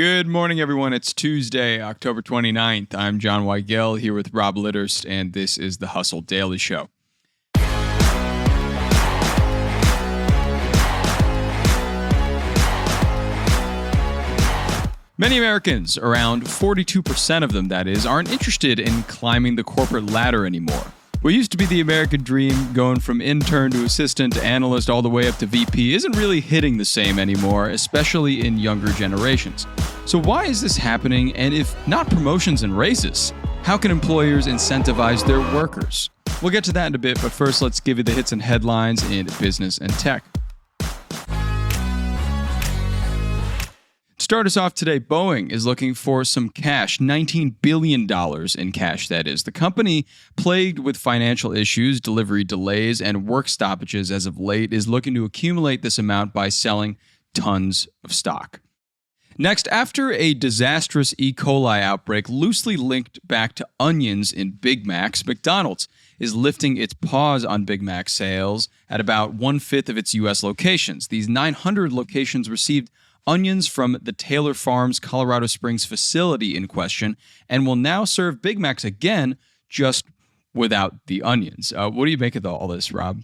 Good morning, everyone. It's Tuesday, October 29th. I'm John Weigell here with Rob Litterst, and this is the Hustle Daily Show. Many Americans, around 42% of them that is, aren't interested in climbing the corporate ladder anymore. What used to be the American dream, going from intern to assistant to analyst all the way up to VP, isn't really hitting the same anymore, especially in younger generations. So why is this happening? And if not promotions and raises, how can employers incentivize their workers? We'll get to that in a bit, but first let's give you the hits and headlines in business and tech. To start us off today, Boeing is looking for some cash, $19 billion in cash, that is. The company, plagued with financial issues, delivery delays, and work stoppages as of late, is looking to accumulate this amount by selling tons of stock. Next, after a disastrous E.coli outbreak loosely linked back to onions in Big Macs, McDonald's is lifting its pause on Big Mac sales at about 1/5 of its U.S. locations. These 900 locations received onions from the Taylor Farms Colorado Springs facility in question and will now serve Big Macs again, just without the onions. What do you make of all this, Rob?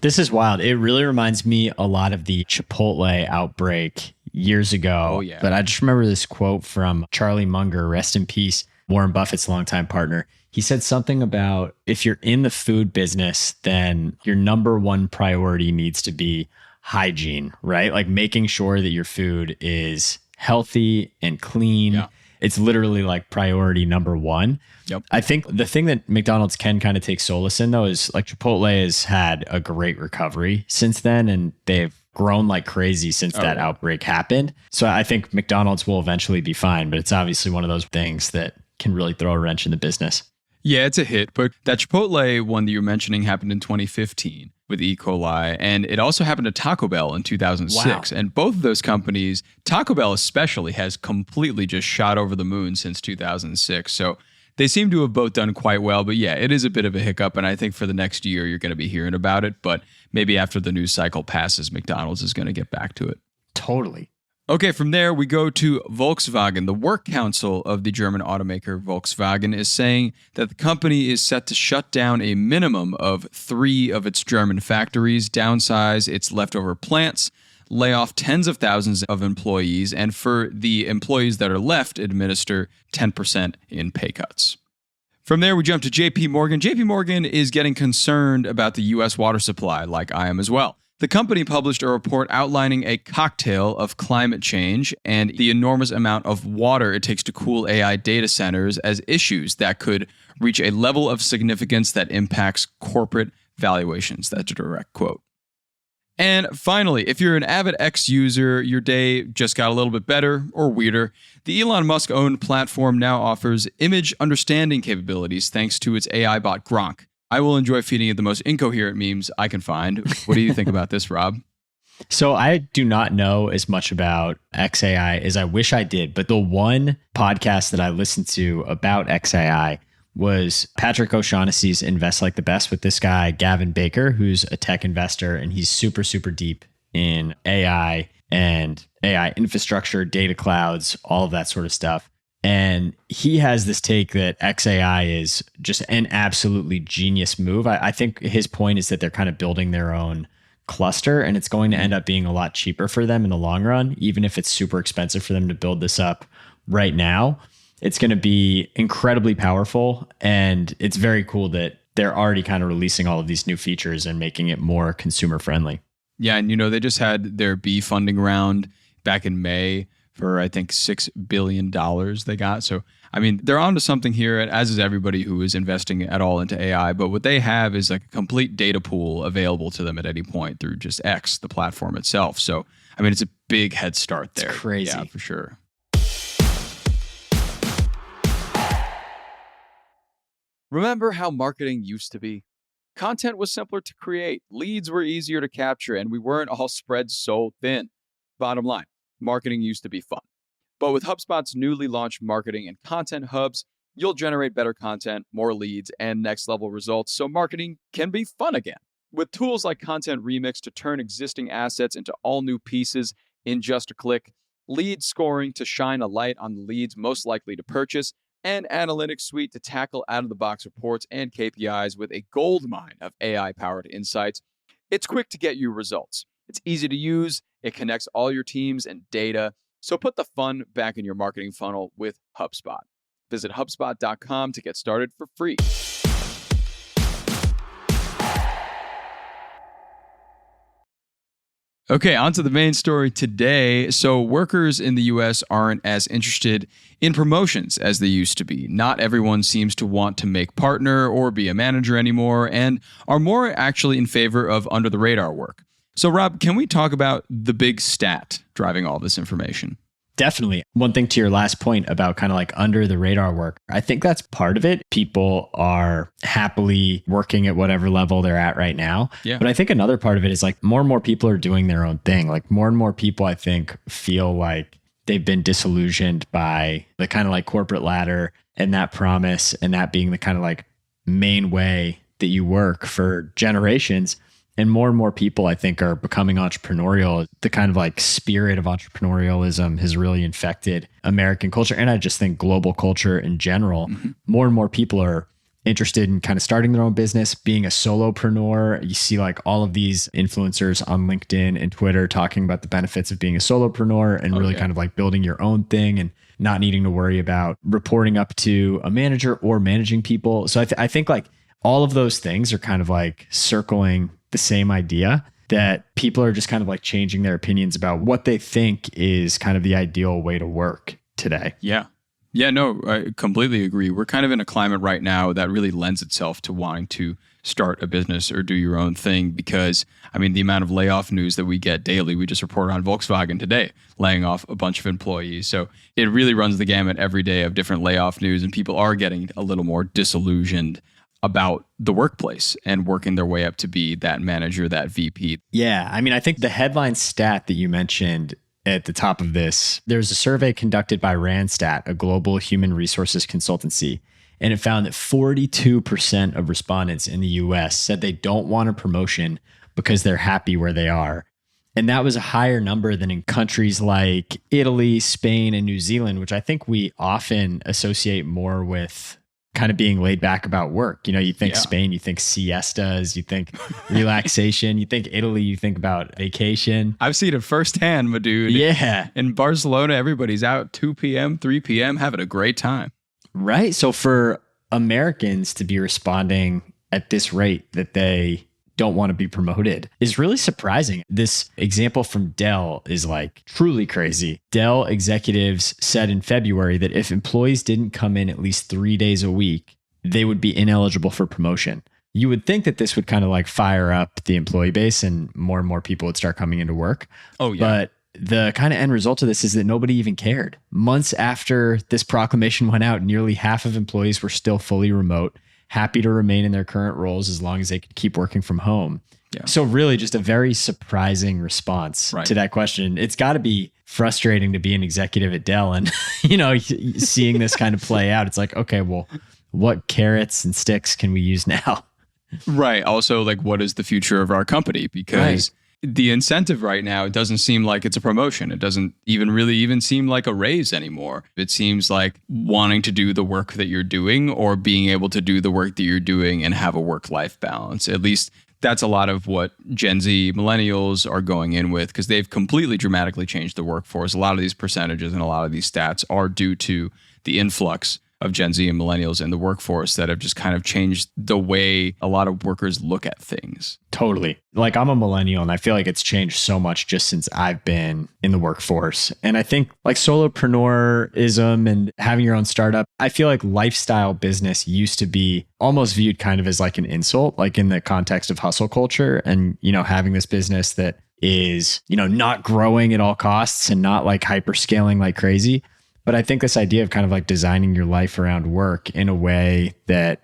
This is wild. It really reminds me a lot of the Chipotle outbreak years ago. Oh, yeah. But I just remember this quote from Charlie Munger, rest in peace, Warren Buffett's longtime partner. He said something about if you're in the food business, then your number one priority needs to be hygiene, right? Like making sure that your food is healthy and clean. Yeah. It's literally like priority number one. Yep. I think the thing that McDonald's can kind of take solace in, though, is like Chipotle has had a great recovery since then, and they've grown like crazy since that outbreak happened. So I think McDonald's will eventually be fine, but it's obviously one of those things that can really throw a wrench in the business. Yeah, it's a hit, but that Chipotle one that you're mentioning happened in 2015 with E. coli, and it also happened to Taco Bell in 2006. Wow. And both of those companies, Taco Bell especially, has completely just shot over the moon since 2006. So they seem to have both done quite well, but yeah, it is a bit of a hiccup, and I think for the next year you're going to be hearing about it, but maybe after the news cycle passes, McDonald's is going to get back to it. Totally. Okay, from there, we go to Volkswagen. The work council of the German automaker Volkswagen is saying that the company is set to shut down a minimum of 3 of its German factories, downsize its leftover plants, lay off tens of thousands of employees, and for the employees that are left, administer 10% in pay cuts. From there, we jump to JP Morgan. JP Morgan is getting concerned about the U.S. water supply, like I am as well. The company published a report outlining a cocktail of climate change and the enormous amount of water it takes to cool AI data centers as issues that could reach a level of significance that impacts corporate valuations. That's a direct quote. And finally, if you're an avid X user, your day just got a little bit better or weirder. The Elon Musk-owned platform now offers image understanding capabilities thanks to its AI bot Gronk. I will enjoy feeding you the most incoherent memes I can find. What do you think about this, Rob? So I do not know as much about XAI as I wish I did, but the one podcast that I listened to about XAI was Patrick O'Shaughnessy's Invest Like the Best with this guy, Gavin Baker, who's a tech investor, and he's super, super deep in AI and AI infrastructure, data clouds, all of that sort of stuff. And he has this take that XAI is just an absolutely genius move. I think his point is that they're kind of building their own cluster, and it's going to end up being a lot cheaper for them in the long run, even if it's super expensive for them to build this up right now. It's going to be incredibly powerful, and it's very cool that they're already kind of releasing all of these new features and making it more consumer friendly. Yeah, and they just had their B funding round back in May for, I think, $6 billion they got. So, I mean, they're onto something here, as is everybody who is investing at all into AI. But what they have is like a complete data pool available to them at any point through just X, the platform itself. So, I mean, it's a big head start there. It's crazy. Yeah, for sure. Remember how marketing used to be? Content was simpler to create, leads were easier to capture, and we weren't all spread so thin. Bottom line, marketing used to be fun. But with HubSpot's newly launched marketing and content hubs, you'll generate better content, more leads, and next-level results so marketing can be fun again. With tools like Content Remix to turn existing assets into all new pieces in just a click, lead scoring to shine a light on the leads most likely to purchase, and analytics suite to tackle out-of-the-box reports and KPIs with a goldmine of AI-powered insights. It's quick to get you results. It's easy to use. It connects all your teams and data. So put the fun back in your marketing funnel with HubSpot. Visit HubSpot.com to get started for free. Okay, on to the main story today. So workers in the US aren't as interested in promotions as they used to be. Not everyone seems to want to make partner or be a manager anymore, and are more actually in favor of under-the-radar work. So Rob, can we talk about the big stat driving all this information? Definitely. One thing to your last point about kind of like under the radar work, I think that's part of it. People are happily working at whatever level they're at right now. Yeah. But I think another part of it is like more and more people are doing their own thing. Like more and more people, I think, feel like they've been disillusioned by the kind of like corporate ladder and that promise, and that being the kind of like main way that you work for generations. And more people, I think, are becoming entrepreneurial. The kind of like spirit of entrepreneurialism has really infected American culture. And I just think global culture in general. Mm-hmm. More and more people are interested in kind of starting their own business, being a solopreneur. You see like all of these influencers on LinkedIn and Twitter talking about the benefits of being a solopreneur and really kind of like building your own thing and not needing to worry about reporting up to a manager or managing people. So I think like all of those things are kind of like circling the same idea that people are just kind of like changing their opinions about what they think is kind of the ideal way to work today. Yeah. Yeah, no, I completely agree. We're kind of in a climate right now that really lends itself to wanting to start a business or do your own thing because, I mean, the amount of layoff news that we get daily, we just reported on Volkswagen today, laying off a bunch of employees. So it really runs the gamut every day of different layoff news, and people are getting a little more disillusioned about the workplace and working their way up to be that manager, that VP. Yeah. I mean, I think the headline stat that you mentioned at the top of this, there's a survey conducted by Randstad, a global human resources consultancy, and it found that 42% of respondents in the US said they don't want a promotion because they're happy where they are. And that was a higher number than in countries like Italy, Spain, and New Zealand, which I think we often associate more with kind of being laid back about work. You know, you think Spain, you think siestas, you think relaxation, you think Italy, you think about vacation. I've seen it firsthand, my dude. Yeah. In Barcelona, everybody's out 2 p.m., 3 p.m., having a great time. Right. So for Americans to be responding at this rate that they don't want to be promoted is really surprising. This example from Dell is like truly crazy. Dell executives said in February that if employees didn't come in at least 3 days a week, they would be ineligible for promotion. You would think that this would kind of like fire up the employee base and more people would start coming into work. Oh, yeah. But the kind of end result of this is that nobody even cared. Months after this proclamation went out, nearly half of employees were still fully remote, happy to remain in their current roles as long as they could keep working from home. Yeah. So really just a very surprising response to that question. It's got to be frustrating to be an executive at Dell and, you know, seeing this kind of play out. It's like, okay, well, what carrots and sticks can we use now? Right. Also, like, what is the future of our company? Because the incentive right now, it doesn't seem like it's a promotion. It doesn't even seem like a raise anymore. It seems like wanting to do the work that you're doing or being able to do the work that you're doing and have a work-life balance. At least that's a lot of what Gen Z millennials are going in with because they've completely dramatically changed the workforce. A lot of these percentages and a lot of these stats are due to the influx of Gen Z and millennials in the workforce that have just kind of changed the way a lot of workers look at things. Totally. Like I'm a millennial and I feel like it's changed so much just since I've been in the workforce. And I think like solopreneurism and having your own startup, I feel like lifestyle business used to be almost viewed kind of as like an insult, like in the context of hustle culture and, you know, having this business that is, you know, not growing at all costs and not like hyper scaling like crazy. But I think this idea of kind of like designing your life around work in a way that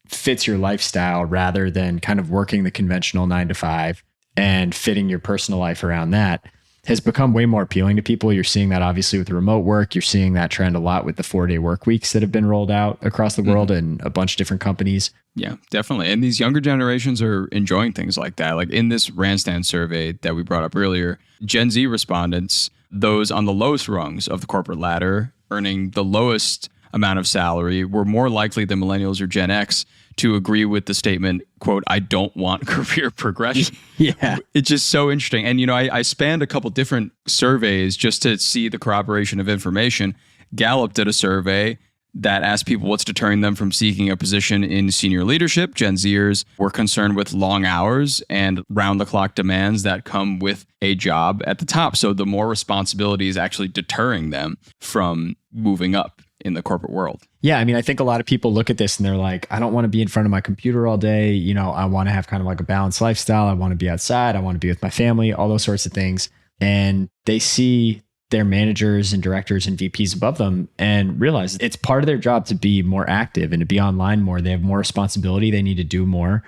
fits your lifestyle rather than kind of working the conventional 9 to 5 and fitting your personal life around that has become way more appealing to people. You're seeing that obviously with remote work. You're seeing that trend a lot with the 4-day work weeks that have been rolled out across the world in a bunch of different companies. Yeah, definitely. And these younger generations are enjoying things like that. Like in this Randstad survey that we brought up earlier, Gen Z respondents, those on the lowest rungs of the corporate ladder, earning the lowest amount of salary, were more likely than millennials or Gen X to agree with the statement, quote, "I don't want career progression." Yeah. It's just so interesting. And, I spanned a couple different surveys just to see the corroboration of information. Gallup did a survey that asked people what's deterring them from seeking a position in senior leadership. Gen Zers were concerned with long hours and round-the-clock demands that come with a job at the top. So the more responsibility is actually deterring them from moving up in the corporate world. Yeah, I mean, I think a lot of people look at this and they're like, I don't want to be in front of my computer all day. I want to have kind of like a balanced lifestyle. I want to be outside. I want to be with my family, all those sorts of things. And they see their managers and directors and VPs above them and realize it's part of their job to be more active and to be online more. They have more responsibility. They need to do more.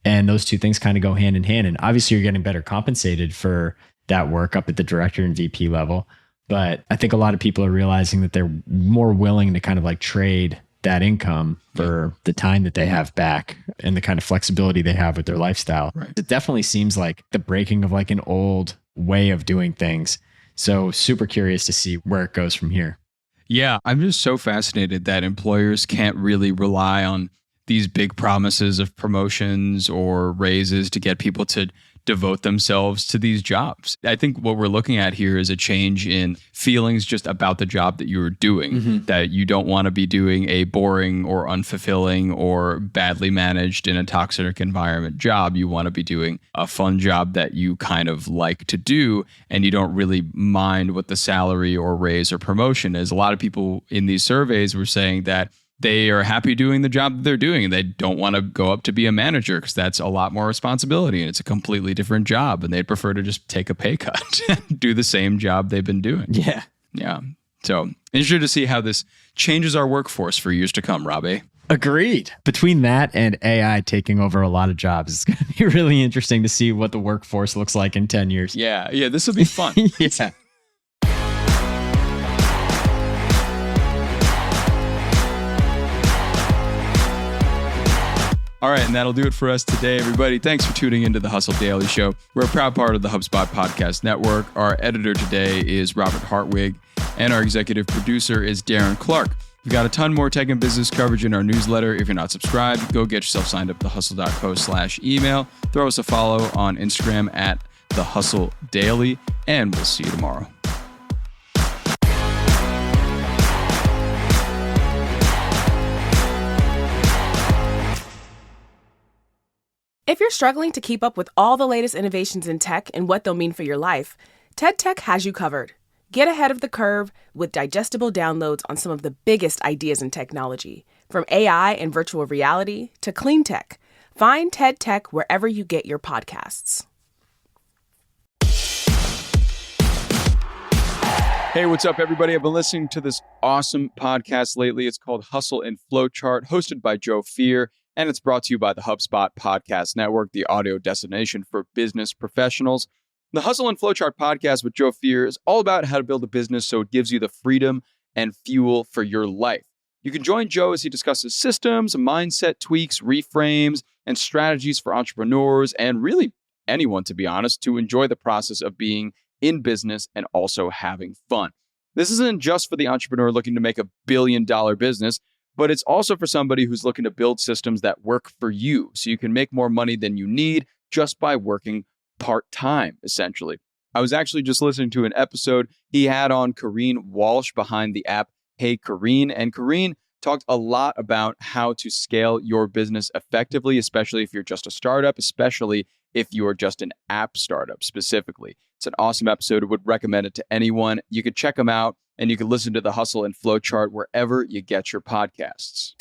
And those two things kind of go hand in hand. And obviously you're getting better compensated for that work up at the director and VP level. But I think a lot of people are realizing that they're more willing to kind of like trade that income for the time that they have back and the kind of flexibility they have with their lifestyle. Right. It definitely seems like the breaking of like an old way of doing things. So super curious to see where it goes from here. Yeah, I'm just so fascinated that employers can't really rely on these big promises of promotions or raises to get people to devote themselves to these jobs. I think what we're looking at here is a change in feelings just about the job that you're doing, that you don't want to be doing a boring or unfulfilling or badly managed in a toxic environment job. You want to be doing a fun job that you kind of like to do, and you don't really mind what the salary or raise or promotion is. A lot of people in these surveys were saying that they are happy doing the job that they're doing and they don't want to go up to be a manager because that's a lot more responsibility and it's a completely different job, and they'd prefer to just take a pay cut and do the same job they've been doing. Yeah. Yeah. So interested to see how this changes our workforce for years to come, Robbie. Agreed. Between that and AI taking over a lot of jobs, it's going to be really interesting to see what the workforce looks like in 10 years. Yeah. Yeah. This will be fun. Yeah. All right, and that'll do it for us today, everybody. Thanks for tuning into the Hustle Daily Show. We're a proud part of the HubSpot Podcast Network. Our editor today is Robert Hartwig, and our executive producer is Darren Clark. We've got a ton more tech and business coverage in our newsletter. If you're not subscribed, go get yourself signed up to hustle.co/email. Throw us a follow on Instagram at The Hustle Daily, and we'll see you tomorrow. If you're struggling to keep up with all the latest innovations in tech and what they'll mean for your life, TED Tech has you covered. Get ahead of the curve with digestible downloads on some of the biggest ideas in technology, from AI and virtual reality to clean tech. Find TED Tech wherever you get your podcasts. Hey, what's up, everybody? I've been listening to this awesome podcast lately. It's called Hustle and Flowchart, hosted by Joe Fear, and it's brought to you by the HubSpot Podcast Network, the audio destination for business professionals. The Hustle and Flowchart podcast with Joe Fear is all about how to build a business so it gives you the freedom and fuel for your life. You can join Joe as he discusses systems, mindset tweaks, reframes, and strategies for entrepreneurs and really anyone, to be honest, to enjoy the process of being in business and also having fun. This isn't just for the entrepreneur looking to make $1 billion business, but it's also for somebody who's looking to build systems that work for you so you can make more money than you need just by working part-time, essentially. I was actually just listening to an episode he had on Kareen Walsh behind the app Hey Kareen, and Kareen talked a lot about how to scale your business effectively, especially if you're just a startup, especially if you are just an app startup specifically. It's an awesome episode. I would recommend it to anyone. You could check them out, and you can listen to the Hustle and Flowchart wherever you get your podcasts.